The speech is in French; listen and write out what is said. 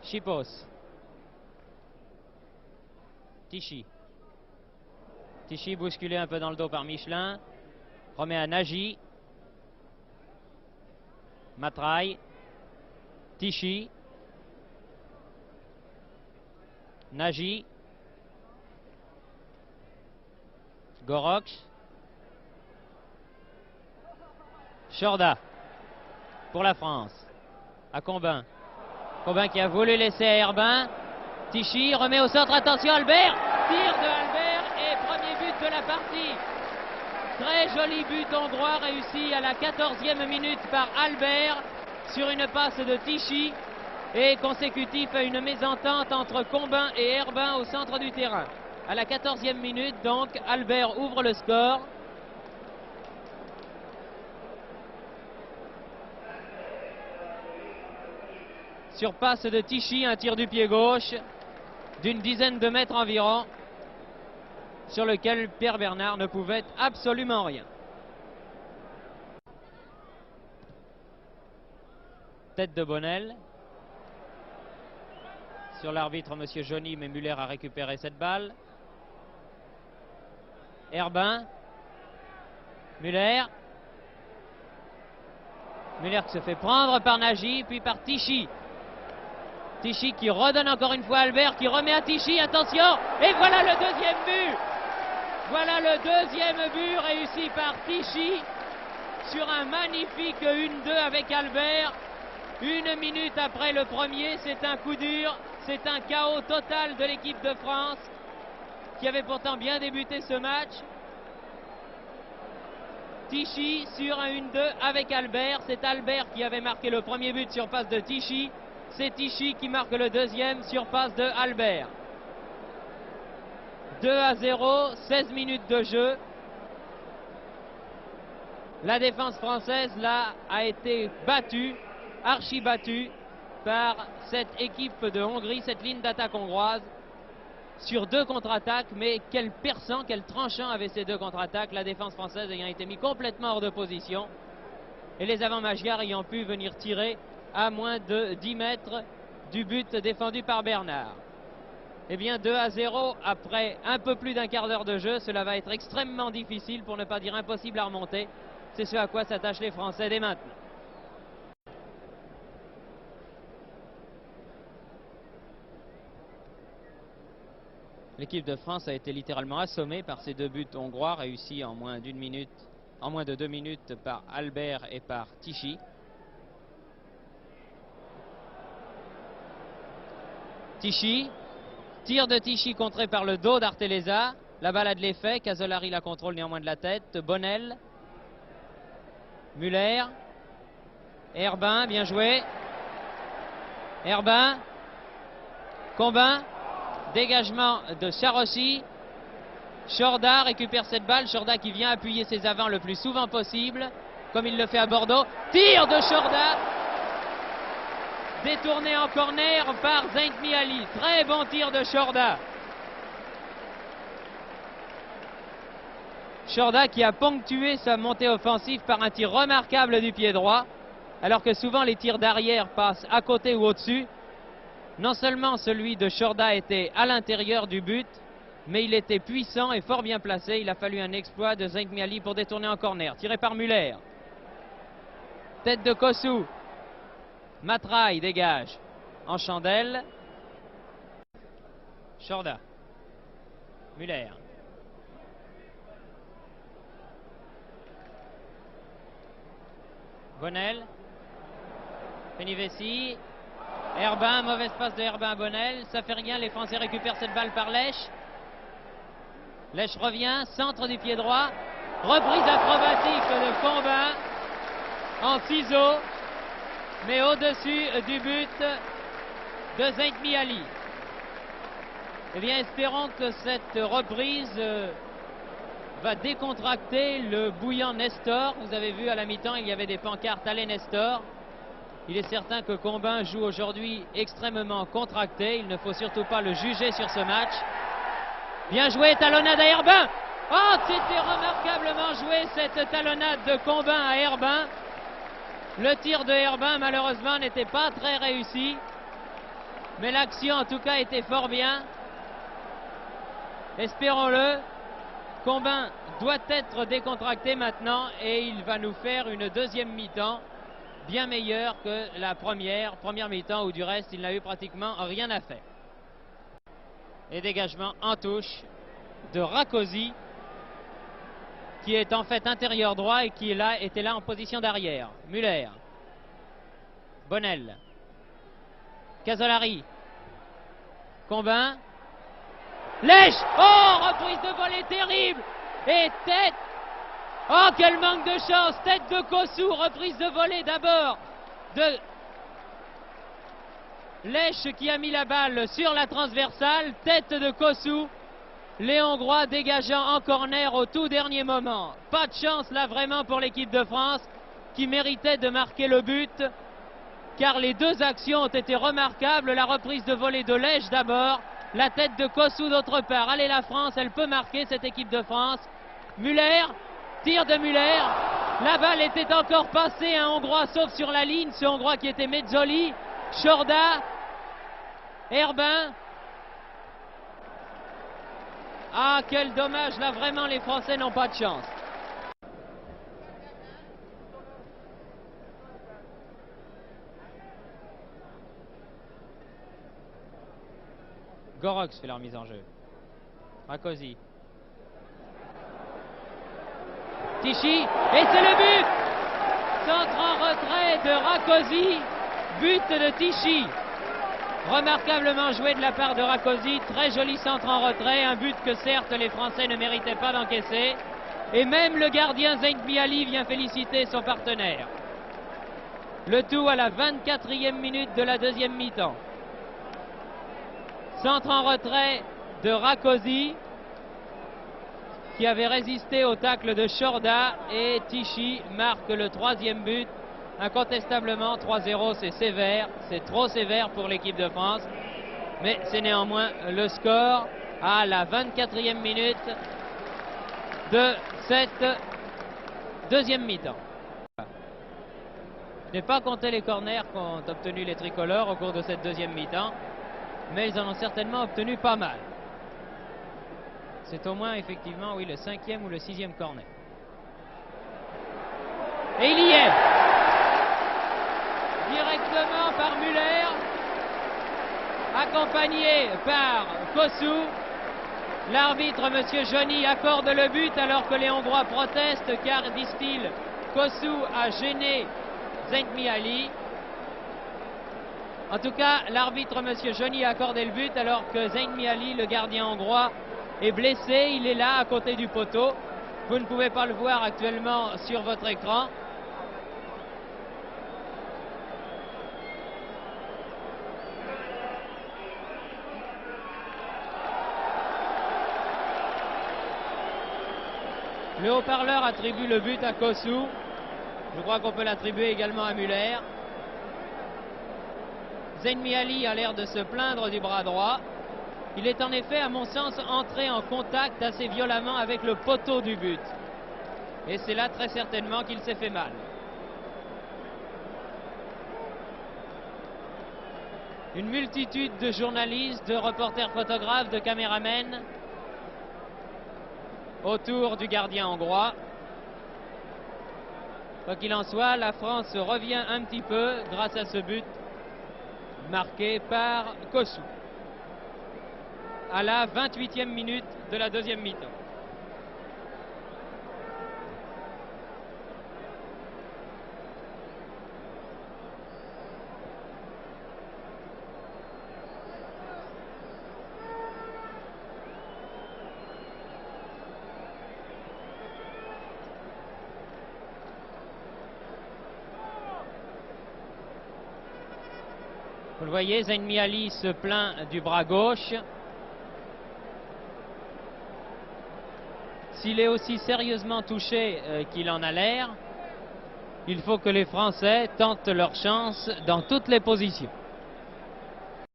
Chipos. Tichy. Tichy bousculé un peu dans le dos par Michelin. Remet à Nagy. Matraille. Tichy. Nagy. Gorox. Chorda pour la France. À Combin. Combin qui a voulu laisser à Herbin. Tichy remet au centre. Attention Albert. Tir de Albert et premier but de la partie. Très joli but hongrois réussi à la 14e minute par Albert sur une passe de Tichy et consécutif à une mésentente entre Combin et Herbin au centre du terrain. À la 14e minute donc, Albert ouvre le score. Sur passe de Tichy, un tir du pied gauche d'une dizaine de mètres environ, sur lequel Pierre Bernard ne pouvait absolument rien. Tête de Bonnel. Sur l'arbitre, Monsieur Johnny, mais Muller a récupéré cette balle. Herbin. Muller. Muller qui se fait prendre par Nagy, puis par Tichy. Tichy qui redonne encore une fois Albert, qui remet à Tichy, attention, et voilà le deuxième but. Voilà le deuxième but réussi par Tichy sur un magnifique 1-2 avec Albert. 1 minute après le premier, c'est un coup dur, c'est un chaos total de l'équipe de France qui avait pourtant bien débuté ce match. Tichy sur un 1-2 avec Albert, c'est Albert qui avait marqué le premier but sur passe de Tichy. C'est Tichy qui marque le deuxième sur passe de Albert. 2-0, 16 minutes de jeu. La défense française, là, a été battue, archi battue, par cette équipe de Hongrie, cette ligne d'attaque hongroise, sur 2 contre-attaques. Mais quel perçant, quel tranchant avaient ces 2 contre-attaques, la défense française ayant été mise complètement hors de position, et les avants magyars ayant pu venir tirer à moins de 10 mètres du but défendu par Bernard. Eh bien 2-0 après un peu plus d'un quart d'heure de jeu, cela va être extrêmement difficile, pour ne pas dire impossible à remonter. C'est ce à quoi s'attachent les Français dès maintenant. L'équipe de France a été littéralement assommée par ces 2 buts hongrois réussis en moins d'1 minute, en moins de 2 minutes par Albert et par Tichy. Tichy, tir de Tichy contré par le dos d'Arteleza. La balle a de l'effet, Casolari la contrôle néanmoins de la tête. Bonnel, Muller, Herbin, bien joué. Herbin, Combin, dégagement de Charossi. Chorda récupère cette balle, Chorda qui vient appuyer ses avants le plus souvent possible, comme il le fait à Bordeaux. Tir de Chorda, détourné en corner par Zenkmiali. Très bon tir de Chorda. Chorda qui a ponctué sa montée offensive par un tir remarquable du pied droit, alors que souvent les tirs d'arrière passent à côté ou au-dessus. Non seulement celui de Chorda était à l'intérieur du but, mais il était puissant et fort bien placé. Il a fallu un exploit de Zenkmiali pour détourner en corner. Tiré par Muller. Tête de Kossou. Matraille dégage en chandelle. Chorda. Muller. Bonnel. Penivesi. Herbin, mauvaise passe de Herbin à Bonnel. Ça fait rien, les Français récupèrent cette balle par Lèche. Lèche revient, centre du pied droit. Reprise acrobatique de Combin en ciseaux, mais au-dessus du but de Zenkmiali. Eh bien, espérons que cette reprise va décontracter le bouillant Nestor. Vous avez vu à la mi-temps, il y avait des pancartes Allez Nestor. Il est certain que Combin joue aujourd'hui extrêmement contracté. Il ne faut surtout pas le juger sur ce match. Bien joué, talonnade à Herbin. Oh, c'était remarquablement joué cette talonnade de Combin à Herbin. Le tir de Herbin, malheureusement, n'était pas très réussi. Mais l'action en tout cas était fort bien. Espérons-le. Combin doit être décontracté maintenant et il va nous faire une deuxième mi-temps bien meilleure que la première mi-temps où du reste il n'a eu pratiquement rien à faire. Et dégagement en touche de Rakosi qui est en fait intérieur droit et qui était là en position d'arrière. Muller, Bonnel, Casolari, Combin, Lèche. Oh, reprise de volée terrible. Et tête. Oh, quel manque de chance. Tête de Kossou. Reprise de volée d'abord de Lèche qui a mis la balle sur la transversale. Tête de Kossou. Les Hongrois dégageant en corner au tout dernier moment. Pas de chance là vraiment pour l'équipe de France qui méritait de marquer le but. Car les deux actions ont été remarquables. La reprise de volée de Lèche d'abord. La tête de Kossou d'autre part. Allez la France, elle peut marquer cette équipe de France. Muller, tir de Muller. La balle était encore passée, un Hongrois sauf sur la ligne. Ce Hongrois qui était Mezzoli. Chorda. Herbin. Ah, quel dommage. Là vraiment les Français n'ont pas de chance. Gorox fait leur mise en jeu. Rakosi. Tichy. Et c'est le but. Centre en retrait de Rakosi. But de Tichy. Remarquablement joué de la part de Rakosi. Très joli centre en retrait. Un but que certes les Français ne méritaient pas d'encaisser. Et même le gardien Zeint Miali vient féliciter son partenaire. Le tout à la 24e minute de la deuxième mi-temps. Centre en retrait de Rakosi qui avait résisté au tacle de Chorda et Tichy marque le troisième but. Incontestablement 3-0, c'est sévère, c'est trop sévère pour l'équipe de France. Mais c'est néanmoins le score à la 24e minute de cette deuxième mi-temps. Je n'ai pas compté les corners qu'ont obtenu les tricolores au cours de cette deuxième mi-temps. Mais ils en ont certainement obtenu pas mal. C'est au moins effectivement, oui, le 5e ou le 6e corner. Et il y est. Directement par Muller, accompagné par Kossou. L'arbitre, monsieur Johnny, accorde le but alors que les Hongrois protestent car, disent-ils, Kossou a gêné Zeint Miali. En tout cas, l'arbitre, monsieur Johnny, a accordé le but alors que Zeint Miali, le gardien hongrois, est blessé. Il est là, à côté du poteau. Vous ne pouvez pas le voir actuellement sur votre écran. Le haut-parleur attribue le but à Kossou. Je crois qu'on peut l'attribuer également à Muller. Zeint Miali a l'air de se plaindre du bras droit. Il est en effet, à mon sens, entré en contact assez violemment avec le poteau du but. Et c'est là très certainement qu'il s'est fait mal. Une multitude de journalistes, de reporters photographes, de caméramens autour du gardien hongrois. Quoi qu'il en soit, la France revient un petit peu grâce à ce but marqué par Kossou à la 28e minute de la deuxième mi-temps. Vous le voyez, Zeint Miali se plaint du bras gauche. S'il est aussi sérieusement touché qu'il en a l'air, il faut que les Français tentent leur chance dans toutes les positions.